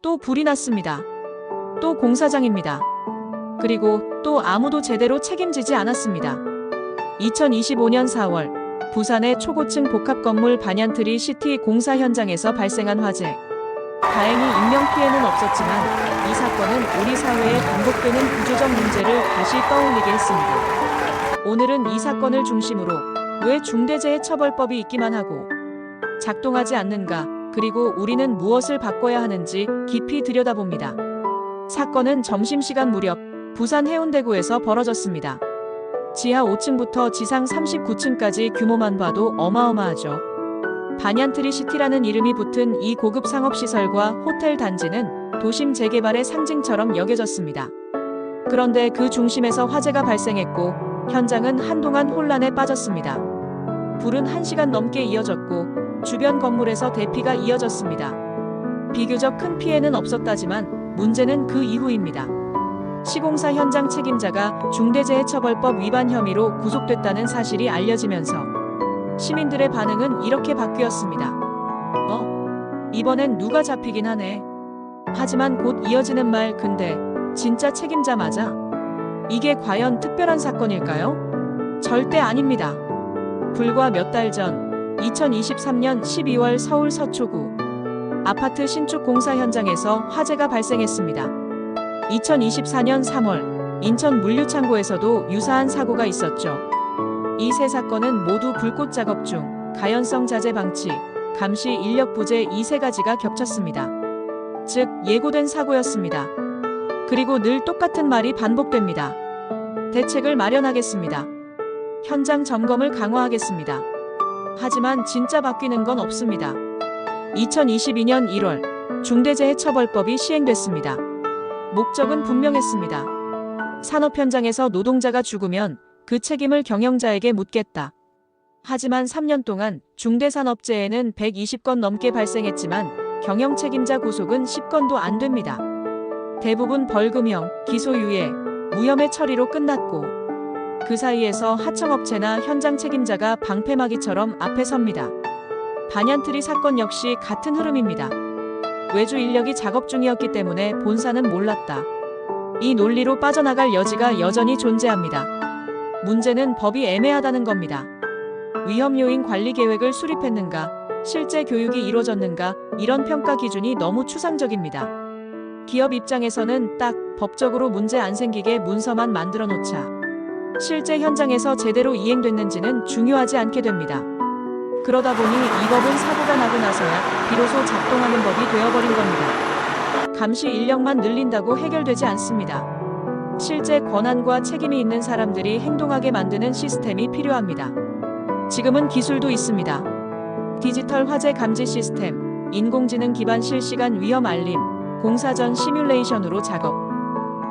또 불이 났습니다. 또 공사장입니다. 그리고 또 아무도 제대로 책임지지 않았습니다. 2025년 4월 부산의 초고층 복합건물 반얀트리 시티 공사 현장에서 발생한 화재. 다행히 인명피해는 없었지만 이 사건은 우리 사회에 반복되는 구조적 문제를 다시 떠올리게 했습니다. 오늘은 이 사건을 중심으로 왜 중대재해처벌법이 있기만 하고 작동하지 않는가, 그리고 우리는 무엇을 바꿔야 하는지 깊이 들여다봅니다. 사건은 점심시간 무렵 부산 해운대구에서 벌어졌습니다. 지하 5층부터 지상 39층까지 규모만 봐도 어마어마하죠. 반얀트리 시티라는 이름이 붙은 이 고급 상업시설과 호텔 단지는 도심 재개발의 상징처럼 여겨졌습니다. 그런데 그 중심에서 화재가 발생했고 현장은 한동안 혼란에 빠졌습니다. 불은 1시간 넘게 이어졌고 주변 건물에서 대피가 이어졌습니다. 비교적 큰 피해는 없었다지만 문제는 그 이후입니다. 시공사 현장 책임자가 중대재해처벌법 위반 혐의로 구속됐다는 사실이 알려지면서 시민들의 반응은 이렇게 바뀌었습니다. 이번엔 누가 잡히긴 하네. 하지만 곧 이어지는 말, 근데 진짜 책임자 맞아? 이게 과연 특별한 사건일까요? 절대 아닙니다. 불과 몇 달 전 2023년 12월 서울 서초구 아파트 신축 공사 현장에서 화재가 발생했습니다. 2024년 3월 인천 물류창고에서도 유사한 사고가 있었죠. 이 세 사건은 모두 불꽃 작업 중 가연성 자재 방치, 감시 인력 부재 이 세 가지가 겹쳤습니다. 즉 예고된 사고였습니다. 그리고 늘 똑같은 말이 반복됩니다. 대책을 마련하겠습니다. 현장 점검을 강화하겠습니다. 하지만 진짜 바뀌는 건 없습니다. 2022년 1월 중대재해처벌법이 시행됐습니다. 목적은 분명했습니다. 산업 현장에서 노동자가 죽으면 그 책임을 경영자에게 묻겠다. 하지만 3년 동안 중대산업재해는 120건 넘게 발생했지만 경영 책임자 구속은 10건도 안 됩니다. 대부분 벌금형, 기소유예, 무혐의 처리로 끝났고 그 사이에서 하청업체나 현장 책임자가 방패막이처럼 앞에 섭니다. 반얀트리 사건 역시 같은 흐름입니다. 외주 인력이 작업 중이었기 때문에 본사는 몰랐다. 이 논리로 빠져나갈 여지가 여전히 존재합니다. 문제는 법이 애매하다는 겁니다. 위험 요인 관리 계획을 수립했는가, 실제 교육이 이루어졌는가, 이런 평가 기준이 너무 추상적입니다. 기업 입장에서는 딱 법적으로 문제 안 생기게 문서만 만들어 놓자. 실제 현장에서 제대로 이행됐는지는 중요하지 않게 됩니다. 그러다 보니 이 법은 사고가 나고 나서야 비로소 작동하는 법이 되어버린 겁니다. 감시 인력만 늘린다고 해결되지 않습니다. 실제 권한과 책임이 있는 사람들이 행동하게 만드는 시스템이 필요합니다. 지금은 기술도 있습니다. 디지털 화재 감지 시스템, 인공지능 기반 실시간 위험 알림, 공사 전 시뮬레이션으로 작업,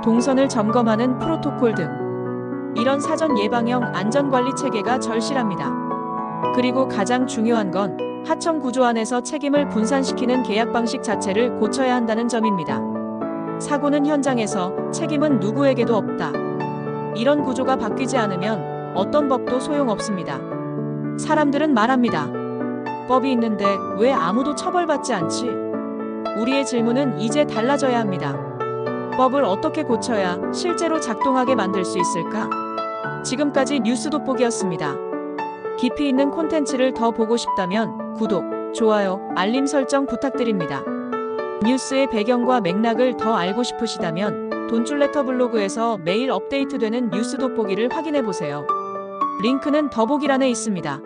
동선을 점검하는 프로토콜 등 이런 사전 예방형 안전관리 체계가 절실합니다. 그리고 가장 중요한 건 하청 구조 안에서 책임을 분산시키는 계약 방식 자체를 고쳐야 한다는 점입니다. 사고는 현장에서, 책임은 누구에게도 없다. 이런 구조가 바뀌지 않으면 어떤 법도 소용없습니다. 사람들은 말합니다. 법이 있는데 왜 아무도 처벌받지 않지? 우리의 질문은 이제 달라져야 합니다. 법을 어떻게 고쳐야 실제로 작동하게 만들 수 있을까? 지금까지 뉴스 돋보기였습니다. 깊이 있는 콘텐츠를 더 보고 싶다면 구독, 좋아요, 알림 설정 부탁드립니다. 뉴스의 배경과 맥락을 더 알고 싶으시다면 돈줄레터 블로그에서 매일 업데이트되는 뉴스 돋보기를 확인해보세요. 링크는 더보기란에 있습니다.